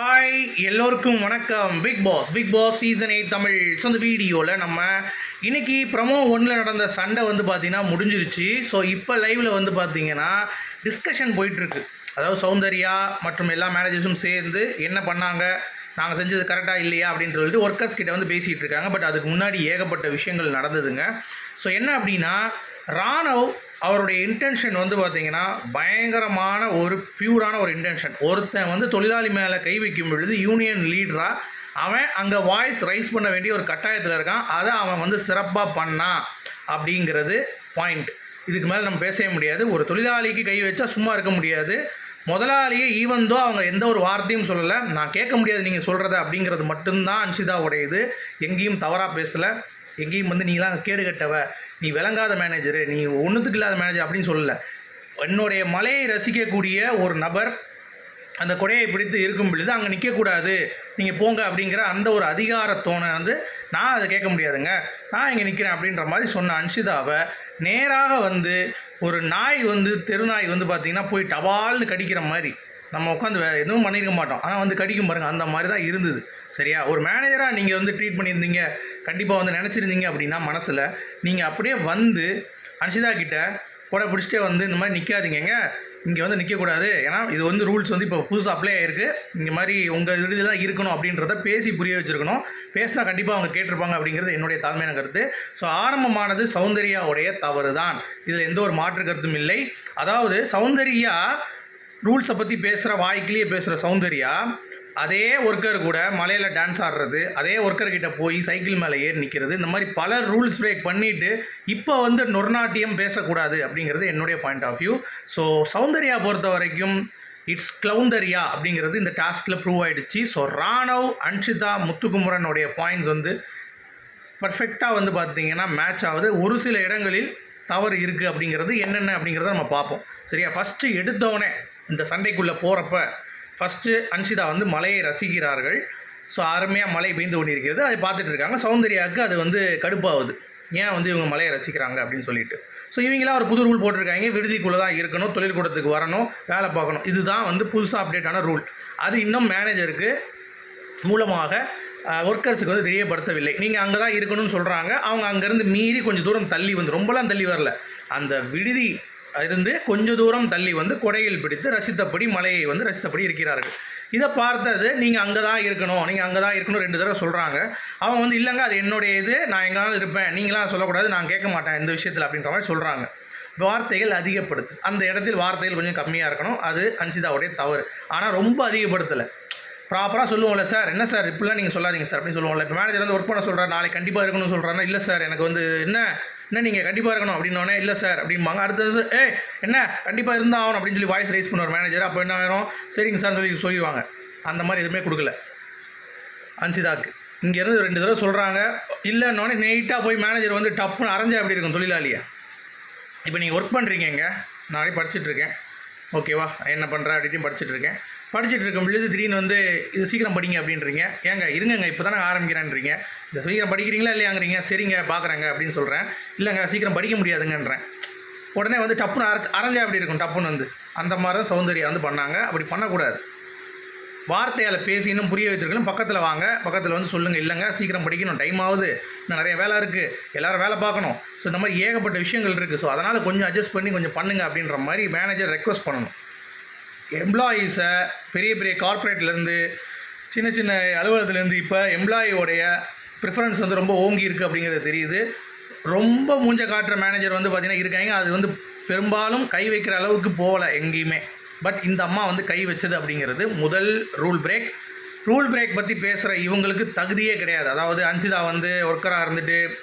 Hi எல்லோருக்கும் வணக்கம். Bigg Boss season 8 Tamil. So இந்த வீடியோவில் நம்ம இன்னைக்கு ப்ரமோ 1ல் நடந்த சண்டை வந்து பார்த்தீங்கன்னா முடிஞ்சிருச்சு. ஸோ இப்போ லைவில் வந்து பார்த்தீங்கன்னா டிஸ்கஷன் போயிட்டுருக்கு. அதாவது சௌந்தர்யா மற்றும் எல்லா மேனேஜர்ஸும் சேர்ந்து என்ன பண்ணாங்க, நாங்கள் செஞ்சது கரெக்டாக இல்லையா அப்படின்னு சொல்லிட்டு ஒர்க்கர்ஸ் கிட்ட வந்து பேசிகிட்டு இருக்காங்க. பட் அதுக்கு முன்னாடி ஏகப்பட்ட விஷயங்கள் நடந்ததுங்க. ஸோ என்ன அப்படின்னா, ராணவ் அவருடைய இன்டென்ஷன் வந்து பார்த்திங்கன்னா பயங்கரமான ஒரு பியூரான ஒரு இன்டென்ஷன். ஒருத்தன் வந்து தொழிலாளி மேலே கை வைக்கும் பொழுது யூனியன் லீடராக அவன் அங்கே வாய்ஸ் ரைஸ் பண்ண வேண்டிய ஒரு கட்டாயத்தில் இருக்கான். அதை அவன் வந்து சிறப்பாக பண்ணான் அப்படிங்கிறது பாயிண்ட். இதுக்கு மேலே நம்ம பேசவே முடியாது. ஒரு தொழிலாளிக்கு கை வச்சா சும்மா இருக்க முடியாது. முதலாளியே ஈவந்தோ அவங்க எந்த ஒரு வார்த்தையும் சொல்லலை, நான் கேட்க முடியாது நீங்கள் சொல்கிறத அப்படிங்கிறது மட்டும்தான் அன்ஷிதாவுடைய இது. எங்கேயும் தவறாக பேசலை, எங்கேயும் வந்து நீங்களாம் கேடு கட்டவ, நீ விளங்காத மேனேஜரு, நீ ஒன்றுத்துக்கு இல்லாத மேனேஜர் அப்படின்னு சொல்லலை. என்னுடைய மலையை ரசிக்கக்கூடிய ஒரு நபர் அந்த கொடையை பிடித்து இருக்கும் பொழுது அங்கே நிற்கக்கூடாது, நீங்கள் போங்க அப்படிங்கிற அந்த ஒரு அதிகாரத்தோனை வந்து நான் அதை கேட்க முடியாதுங்க, நான் இங்கே நிற்கிறேன் அப்படின்ற மாதிரி சொன்ன அன்ஷிதாவை நேராக வந்து ஒரு நாய் வந்து தெருநாய் வந்து பார்த்திங்கன்னா போய் டபால்னு கடிக்கிற மாதிரி நம்ம உட்காந்து எதுவும் பண்ணியிருக்க மாட்டோம், ஆனால் வந்து கடிக்கும் பாருங்கள், அந்த மாதிரி தான் இருந்தது. சரியா? ஒரு மேனேஜராக நீங்கள் வந்து ட்ரீட் பண்ணியிருந்தீங்க, கண்டிப்பாக வந்து நினச்சிருந்தீங்க அப்படின்னா மனசில் நீங்கள் அப்படியே வந்து அன்ஷிதா கிட்ட கூட பிடிச்சிட்டே வந்து இந்த மாதிரி நிற்காதீங்க, இங்கே வந்து நிற்கக்கூடாது, ஏன்னா இது வந்து ரூல்ஸ் வந்து இப்போ புதுசாக அப்ளை ஆகிருக்கு, இந்த மாதிரி உங்கள் இறுதி தான் இருக்கணும் அப்படின்றத பேசி புரிய வச்சுருக்கணும். பேசினா கண்டிப்பாக அவங்க கேட்டிருப்பாங்க அப்படிங்கிறது என்னுடைய தாழ்மையான கருத்து. ஸோ ஆரம்பமானது சௌந்தர்யாவுடைய தவறு தான், இதில் எந்த ஒரு மாற்று கருத்தும் இல்லை. அதாவது சௌந்தர்யா ரூல்ஸை பற்றி பேசுகிற, வாய்க்கிலேயே பேசுகிற சௌந்தர்யா அதே ஒர்க்கர் கூட மலையில் டான்ஸ் ஆடுறது, அதே ஒர்க்கர்கிட்ட போய் சைக்கிள் மேலே ஏறி நிற்கிறது, இந்த மாதிரி பல ரூல்ஸ் பிரேக் பண்ணிவிட்டு இப்போ வந்து நொர்நாட்டியம் பேசக்கூடாது அப்படிங்கிறது என்னுடைய point of view. So Soundarya பொறுத்த வரைக்கும் இட்ஸ் கிளவுந்தர்யா அப்படிங்கிறது இந்த டாஸ்கில் ப்ரூவ் ஆகிடுச்சு. ஸோ ராணவ், அன்ஷிதா, முத்துக்குமரனுடைய பாயிண்ட்ஸ் வந்து பர்ஃபெக்டாக வந்து பார்த்திங்கன்னா மேட்ச் ஆகுது. ஒரு சில இடங்களில் தவறு இருக்குது அப்படிங்கிறது என்னென்ன அப்படிங்கிறத நம்ம பார்ப்போம். சரியா? ஃபஸ்ட்டு எடுத்தவொடனே இந்த சண்டைக்குள்ளே போகிறப்ப ஃபஸ்ட்டு அன்ஷிதா வந்து மலையை ரசிக்கிறார்கள். ஸோ அருமையாக மழை பெய்ந்து கொண்டிருக்கிறது, அதை பார்த்துட்டு இருக்காங்க. சௌந்தர்யாவுக்கு அது வந்து கடுப்பாகுது, ஏன் வந்து இவங்க மலையை ரசிக்கிறாங்க அப்படின்னு சொல்லிட்டு. ஸோ இவங்களாம் ஒரு புது ரூல் போட்டிருக்காங்க, விடுதிக்குள்ளே தான் இருக்கணும், தொழிற்கூடத்துக்கு வரணும், வேலை பார்க்கணும், இதுதான் வந்து புதுசாக அப்டேட்டான ரூல். அது இன்னும் மேனேஜருக்கு மூலமாக ஒர்க்கர்ஸுக்கு வந்து தெரியப்படுத்தவில்லை. நீங்கள் அங்கே தான் இருக்கணும்னு சொல்கிறாங்க. அவங்க அங்கேருந்து மீறி கொஞ்சம் தூரம் தள்ளி வந்து, ரொம்பலாம் தள்ளி வரல, அந்த விடுதி இருந்து கொஞ்சம் தூரம் தள்ளி வந்து கொடையில் பிடித்து ரசித்தபடி மலையை வந்து ரசித்தபடி இருக்கிறார்கள். இதை பார்த்தது நீங்கள் அங்கே தான் இருக்கணும், நீங்கள் அங்கே தான் இருக்கணும் 2 தடவை சொல்கிறாங்க. அவங்க வந்து இல்லைங்க அது என்னுடைய இது, நான் எங்கேனாலும் இருப்பேன், நீங்களாம் சொல்லக்கூடாது, நான் கேட்க மாட்டேன் இந்த விஷயத்தில் அப்படின்ற மாதிரி சொல்கிறாங்க. வார்த்தைகள் அதிகப்படுத்து, அந்த இடத்தில் வார்த்தைகள் கொஞ்சம் கம்மியாக இருக்கணும், அது அன்ஷிதாவுடைய தவறு. ஆனால் ரொம்ப அதிகப்படுத்தலை. ப்ராப்பராக சொல்லுவோம்ல, சார் என்ன சார் இப்படிலாம் நீங்கள் சொல்லாதீங்க சார் அப்படின்னு சொல்லுவோம்ல. இப்போ மேனேஜர் வந்து ஒர்க் பண்ண சொல்கிறார், நாளைக்கு கண்டிப்பாக இருக்கணும்னு சொல்கிறாருன்னா, இல்லை சார் எனக்கு வந்து என்ன நீங்கள் கண்டிப்பாக இருக்கணும் அப்படின்னோடனே இல்லை சார் அப்படிம்பாங்க. அடுத்தது என்ன கண்டிப்பாக இருந்தால் ஆகணும் அப்படின்னு சொல்லி வாய்ஸ் ரைஸ் பண்ணுவார் மேனேஜர். அப்போ என்ன ஆயிரும், சரிங்க சார் சொல்லிடுவாங்க. அந்த மாதிரி எதுவுமே கொடுக்கல அன்ஷிதாக்கு. இங்கேருந்து 2 தடவை சொல்கிறாங்க, இல்லைன்னொடனே நெய்ட்டாக போய் மேனேஜர் வந்து டப்புன்னு அரைஞ்சா எப்படி இருக்கும் தொழிலாளியை. இப்போ நீங்கள் ஒர்க் பண்ணுறீங்க, நானே படிச்சுட்ருக்கேன், ஓகேவா, என்ன பண்ணுறேன் அப்படின்னு படிச்சுட்டு இருக்கும் பொழுது திடீர்னு வந்து இது சீக்கிரம் படிங்க அப்படின்றீங்க. ஏங்க இருங்கங்க இப்போ தானே ஆரம்பிக்கிறேன்றீங்க, இந்த சீக்கிரம் படிக்கிறீங்களா இல்லையாங்கிறீங்க. சரிங்க பார்க்குறேங்க அப்படின்னு சொல்கிறேன். இல்லைங்க சீக்கிரம் படிக்க முடியாதுங்கன்றேன். உடனே வந்து டப்புன்னு அரைஞ்சா எப்படி இருக்கும், டப்புன்னு வந்து அந்த மாதிரி தான் சௌந்தர்யா வந்து பண்ணாங்க. அப்படி பண்ணக்கூடாது. வார்த்தையால் பேசி இன்னும் புரிய வைத்திருக்கணும். பக்கத்தில் வாங்க, பக்கத்தில் வந்து சொல்லுங்கள், இல்லைங்க சீக்கிரம் படிக்கணும், டைம் ஆகுது, இன்னும் நிறைய வேலை இருக்குது, எல்லோரும் வேலை பார்க்கணும், ஸோ இந்த மாதிரி ஏகப்பட்ட விஷயங்கள் இருக்குது, ஸோ அதனால் கொஞ்சம் அட்ஜஸ்ட் பண்ணி கொஞ்சம் பண்ணுங்கள் அப்படின்ற மாதிரி மேனேஜர் ரெக்வஸ்ட் பண்ணணும். எம்ப்ளாயீஸை பெரிய பெரிய கார்ப்பரேட்லேருந்து சின்ன சின்ன அலுவலகத்துலேருந்து இப்போ எம்ப்ளாயியோடைய ப்ரிஃபரன்ஸ் வந்து ரொம்ப ஓங்கி இருக்குது அப்படிங்கிறது தெரியுது. ரொம்ப மூஞ்ச காட்டுற மேனேஜர் வந்து பார்த்திங்கன்னா இருக்காங்க, அது வந்து பெரும்பாலும் கை வைக்கிற அளவுக்கு போகலை எங்கேயுமே. பட் இந்த அம்மா வந்து கை வச்சது அப்படிங்கிறது முதல் ரூல் பிரேக் பற்றி பேசுகிற இவங்களுக்கு தகுதியே கிடையாது. அதாவது அன்ஷிதா வந்து ஒர்க்கராக இருந்துட்டு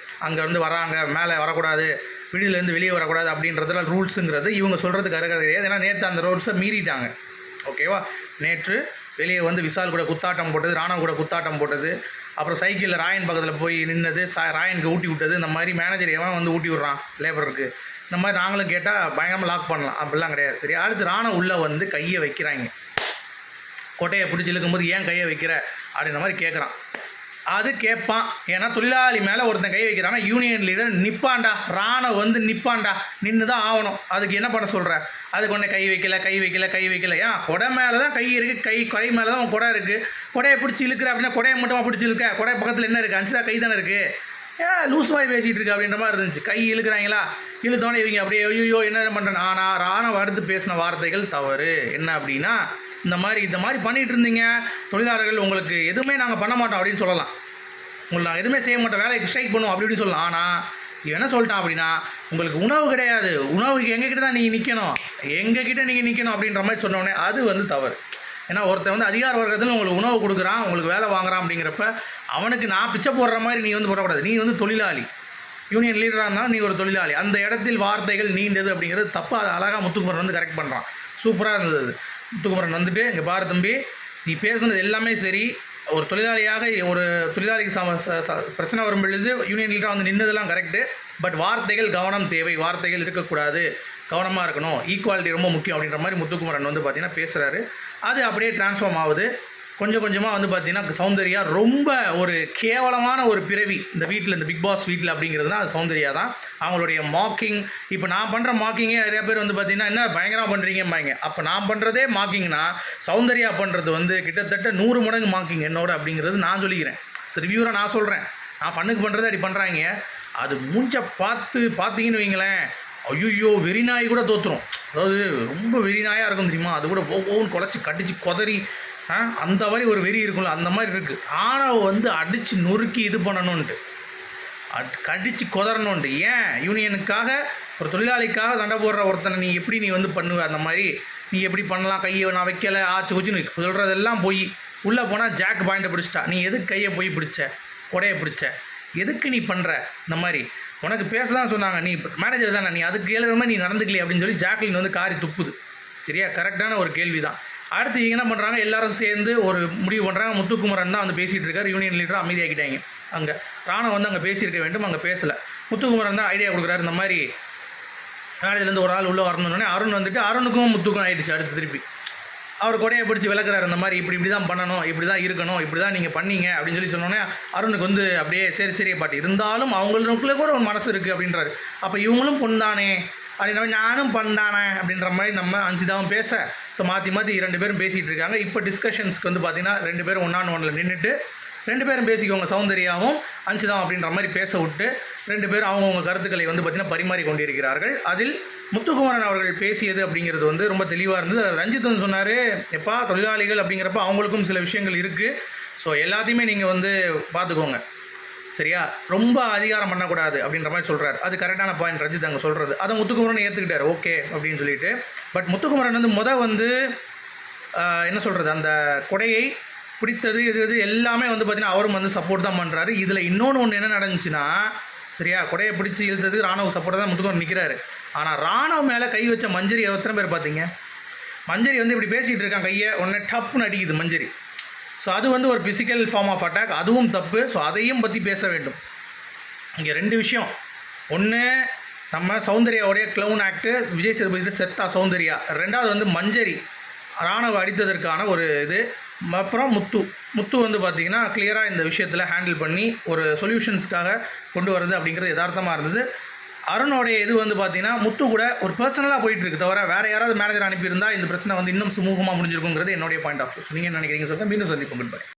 அங்கே வந்து வராங்க, மேலே வரக்கூடாது, வீட்டிலேருந்து வெளியே வரக்கூடாது அப்படின்றதுல ரூல்ஸுங்கிறது இவங்க சொல்கிறதுக்கு அருகதை கிடையாது. ஏன்னா நேற்று அந்த ரூல்ஸை மீறிட்டாங்க, ஓகேவா. நேற்று வெளியே வந்து விஷால் கூட குத்தாட்டம் போட்டது, ராணவ் கூட குத்தாட்டம் போட்டது, அப்புறம் சைக்கிளில் ராயன் பக்கத்தில் போய் நின்னது, ராயனுக்கு ஊட்டி விட்டது, இந்த மாதிரி மேனேஜர் எவன் வந்து ஊட்டி விட்றான் லேபருக்கு, இந்த மாதிரி நாங்களும் கேட்டால் பயங்கரமாக லாக் பண்ணலாம், அப்படிலாம் கிடையாது. சரி, அடுத்து ராணவ் உள்ளே வந்து கையை வைக்கிறாங்க, கொட்டையை பிடிச்சி இழுக்கும்போது ஏன் கையை வைக்கிற அப்படின்ற மாதிரி கேட்குறான். அது கேட்பான். ஏன்னா தொழிலாளி மேலே ஒருத்தன் கை வைக்கிறான்னா யூனியன் லீடர் நிற்பான்டா, ராணுவ வந்து நிற்பான்டா, நின்று தான் ஆகணும். அதுக்கு என்ன பண்ண சொல்கிற? அதுக்கு ஒன்று கை வைக்கல. ஏன் கொடை மேலே தான் கை இருக்குது, கை மேலே தான் உன் கொடை இருக்குது. கொடையை பிடிச்சி இழுக்கிற அப்படின்னா கொடையை மட்டுமா பிடிச்சி இழுக்க? கொடை பக்கத்தில் என்ன இருக்குது? அஞ்சுதான் கை தானே இருக்குது. ஏன் லூஸ் வாய் பேசிகிட்டு இருக்கு அப்படின்ற மாதிரி இருந்துச்சு. கை இழுக்கிறாங்களா, இழுத்தோன்னே இவங்க அப்படியே ஐயோ என்ன பண்ணுறேன். ஆனால் ராணுவ அடுத்து பேசின வார்த்தைகள் தவறு. என்ன அப்படின்னா, இந்த மாதிரி பண்ணிகிட்டு இருந்தீங்க தொழிலாளர்கள், உங்களுக்கு எதுவுமே நாங்கள் பண்ண மாட்டோம் அப்படின்னு சொல்லலாம். உங்களுக்கு நாங்கள் எதுவுமே செய்ய மாட்டோம், வேலைக்கு ஸ்ட்ரைக் பண்ணுவோம் அப்படி இப்படின்னு சொல்லலாம். ஆனால் இவன் என்ன சொல்லிட்டான் அப்படின்னா, உங்களுக்கு உணவு கிடையாது, உணவுக்கு எங்ககிட்ட தான் நீங்கள் நிற்கணும், எங்ககிட்ட நீங்கள் நிற்கணும் அப்படின்ற மாதிரி சொன்னோடனே அது வந்து தவறு. ஏன்னா ஒருத்தன் வந்து அதிகார வர்க்கத்தில் உங்களுக்கு உணவு கொடுக்குறான், உங்களுக்கு வேலை வாங்குறான் அப்படிங்கிறப்ப அவனுக்கு நான் பிச்சை போடுற மாதிரி நீ வந்து போடக்கூடாது. நீ வந்து தொழிலாளி, யூனியன் லீடராக இருந்தாலும் நீ ஒரு தொழிலாளி. அந்த இடத்தில் வார்த்தைகள் நீண்டது அப்படிங்கிறது தப்பு. அதை அழகாக முத்துக்குமரன் வந்து கரெக்ட் பண்ணுறான். சூப்பராக இருந்தது அது. முத்துக்குமரன் வந்துட்டு, இங்கே பாரு தம்பி, நீ பேசுனது எல்லாமே சரி, ஒரு தொழிலாளியாக ஒரு தொழிலாளிக்கு பிரச்சனை வரும் பொழுது யூனியன் லீடராக வந்து நின்றதெல்லாம் கரெக்டு. பட் வார்த்தைகள் கவனம் தேவை, வார்த்தைகள் இருக்கக்கூடாது, கவனமாக இருக்கணும், ஈக்குவாலிட்டி ரொம்ப முக்கியம் அப்படின்ற மாதிரி முத்துக்குமரன் வந்து பார்த்திங்கன்னா பேசுகிறாரு. அது அப்படியே டிரான்ஸ்ஃபார்ம் ஆகுது. கொஞ்சம் கொஞ்சமாக வந்து பார்த்திங்கன்னா சௌந்தர்யா ரொம்ப ஒரு கேவலமான ஒரு பிறவி இந்த வீட்டில், இந்த பிக் பாஸ் வீட்டில் அப்படிங்கிறதுனா அது சௌந்தர்யா தான். அவங்களுடைய மாக்கிங், இப்போ நான் பண்ணுற மாக்கிங்கே நிறைய பேர் வந்து பார்த்திங்கன்னா என்ன பயங்கரமாக பண்ணுறீங்கம்பாங்க. அப்போ நான் பண்ணுறதே மாக்கிங்னா சௌந்தர்யா பண்ணுறது வந்து கிட்டத்தட்ட 100 மடங்கு மாக்கிங் என்னோட அப்படிங்கிறது நான் சொல்லிக்கிறேன். ரிவ்யூராக நான் சொல்கிறேன். நான் பண்ணுக்கு பண்ணுறது அப்படி பண்ணுறாங்க. அது மூஞ்ச பார்த்தீங்கன்னு வைங்களேன், ஐயோ வெறிநாய் கூட தோற்றுரும். அதாவது ரொம்ப வெறிநாயாக இருக்கும் தெரியுமா, அது கூட ஒவ்வொன்று குழச்சி கடிச்சு கொதறி அந்த மாதிரி ஒரு வெறி இருக்கும்ல, அந்த மாதிரி இருக்குது. ஆனால் வந்து அடித்து நொறுக்கி இது பண்ணணுன்ட்டு, கடிச்சு கொதறணுன்ட்டு. ஏன் யூனியனுக்காக ஒரு தொழிலாளிக்காக சண்டை போடுற ஒருத்தனை நீ எப்படி நீ வந்து பண்ணுவ? அந்த மாதிரி நீ எப்படி பண்ணலாம்? கையை நான் வைக்கலை ஆச்சு குச்சின்னு சொல்கிறதெல்லாம் போய் உள்ளே போனால் ஜாக் பாயிண்ட்டை பிடிச்சிட்டா. நீ எதுக்கு கையை போய் பிடிச்ச, கொடையை பிடிச்ச, எதுக்கு நீ பண்ணுற? இந்த மாதிரி உனக்கு பேச தான் சொன்னாங்க, நீ மேனேஜர் தானே, நீ அதுக்கு ஏழுற மாதிரி நீ நடந்துக்கலையே அப்படின்னு சொல்லி ஜாக்லின் வந்து காரி துப்புது. சரியா? கரெக்டான ஒரு கேள்வி தான். அடுத்து இவங்க என்ன பண்ணுறாங்க, எல்லாரும் சேர்ந்து ஒரு முடிவு பண்ணுறாங்க. முத்துக்குமரன் தான் வந்து பேசிகிட்டு இருக்காரு, யூனியன் லீடர் அமைதியாக்கிட்டாங்க. அங்கே ராணுவ வந்து அங்கே பேசியிருக்க வேண்டும், அங்கே பேசலை. முத்துக்குமரன் தான் ஐடியா கொடுக்குறாரு. இந்த மாதிரி மேனேஜர்லேருந்து ஒரு ஆள் உள்ளே வரணுன்னே அருண் வந்துட்டு, அருணுக்கும் முத்துக்கும் ஆகிடுச்சு. அடுத்து திருப்பி அவர் கொடையை பிடிச்சி விளக்குறாரு. இந்த மாதிரி இப்படி தான் பண்ணணும், இப்படி தான் இருக்கணும், இப்படி தான் நீங்கள் பண்ணீங்க அப்படின்னு சொல்லி சொன்னோன்னே அருணுக்கு வந்து அப்படியே சரி பாட்டு இருந்தாலும் அவங்களுக்குள்ளே கூட ஒரு மனசு இருக்குது அப்படின்றாரு. அப்போ இவங்களும் பொண்ணானே அப்படின்ற மாதிரி நானும் பண்ணானே அப்படின்ற மாதிரி நம்ம அன்சிதாவும் பேச, ஸோ மாற்றி 2 பேரும் பேசிகிட்டு இருக்காங்க. இப்போ டிஸ்கஷன்ஸ்க்கு வந்து பார்த்திங்கன்னா 2 பேரும் ஒன்றில் நின்றுட்டு 2 பேரும் பேசிக்கோங்க, சௌந்தர்யாவும் அன்சிதாவும் அப்படின்ற மாதிரி பேச விட்டு 2 பேரும் அவங்கவுங்க கருத்துக்களை வந்து பார்த்திங்கன்னா பரிமாறி கொண்டிருக்கிறார்கள். அதில் முத்துக்குமரன் அவர்கள் பேசியது அப்படிங்கிறது வந்து ரொம்ப தெளிவாக இருந்தது. ரஞ்சித் வந்து சொன்னார், எப்பா தொழிலாளிகள் அப்படிங்கிறப்ப அவங்களுக்கும் சில விஷயங்கள் இருக்குது, ஸோ எல்லாத்தையுமே நீங்கள் வந்து பார்த்துக்கோங்க, சரியா? ரொம்ப அதிகாரம் பண்ணக்கூடாது அப்படின்ற மாதிரி சொல்கிறார். அது கரெக்டான பாயிண்ட் ரஞ்சித் அங்கே சொல்கிறது. அதை முத்துக்குமரன் ஏற்றுக்கிட்டார், ஓகே அப்படின்னு சொல்லிட்டு. பட் முத்துக்குமரன் வந்து என்ன சொல்கிறது, அந்த கொடையை பிடித்தது இது எல்லாமே வந்து பார்த்திங்கன்னா அவரும் வந்து சப்போர்ட் தான் பண்ணுறாரு. இதில் இன்னொன்று என்ன நடந்துச்சுன்னா, சரியா, கொடையை பிடிச்சி இழுத்தது ராணுவ சப்போர்ட் தான் முத்துக்குமரன் நிற்கிறாரு. ஆனால் ராணுவ மேலே கை வச்ச மஞ்சரி எத்தனை பேர் பார்த்தீங்க? மஞ்சரி வந்து இப்படி பேசிகிட்டு இருக்கான், கையை உடனே டப்புன்னு அடிக்குது மஞ்சரி. ஸோ அது வந்து ஒரு ஃபிசிக்கல் ஃபார்ம் ஆஃப் அட்டாக், அதுவும் தப்பு. ஸோ அதையும் பற்றி பேச வேண்டும். இங்கே 2 விஷயம். ஒன்று நம்ம சௌந்தர்யாவுடைய க்ளவுன் ஆக்டு, விஜய் சேதுபதி செத்தா சௌந்தர்யா. 2வது வந்து மஞ்சரி ராணுவ அடித்ததற்கான ஒரு இது. அப்புறம் முத்து வந்து பார்த்திங்கன்னா கிளியராக இந்த விஷயத்தில் ஹேண்டில் பண்ணி ஒரு சொல்யூஷன்ஸ்க்காக கொண்டு வருது அப்படிங்கிறது யதார்த்தமாக இருந்தது. அருணோடைய இது வந்து பார்த்திங்கன்னா முத்து கூட ஒரு பர்சனலாக போயிட்டுருக்கு, தவிர வேறு யாராவது மேனேஜர் அனுப்பியிருந்தால் இந்த பிரச்சனை வந்து இன்னும் சுமூகமாக முடிஞ்சிருக்குங்கிறது என்னுடைய பாயிண்ட் ஆஃப் வியூ. நீங்கள் என்ன நினைக்கிறீங்க சொல்லுங்கள். மீண்டும் சந்திப்போம். Good bye.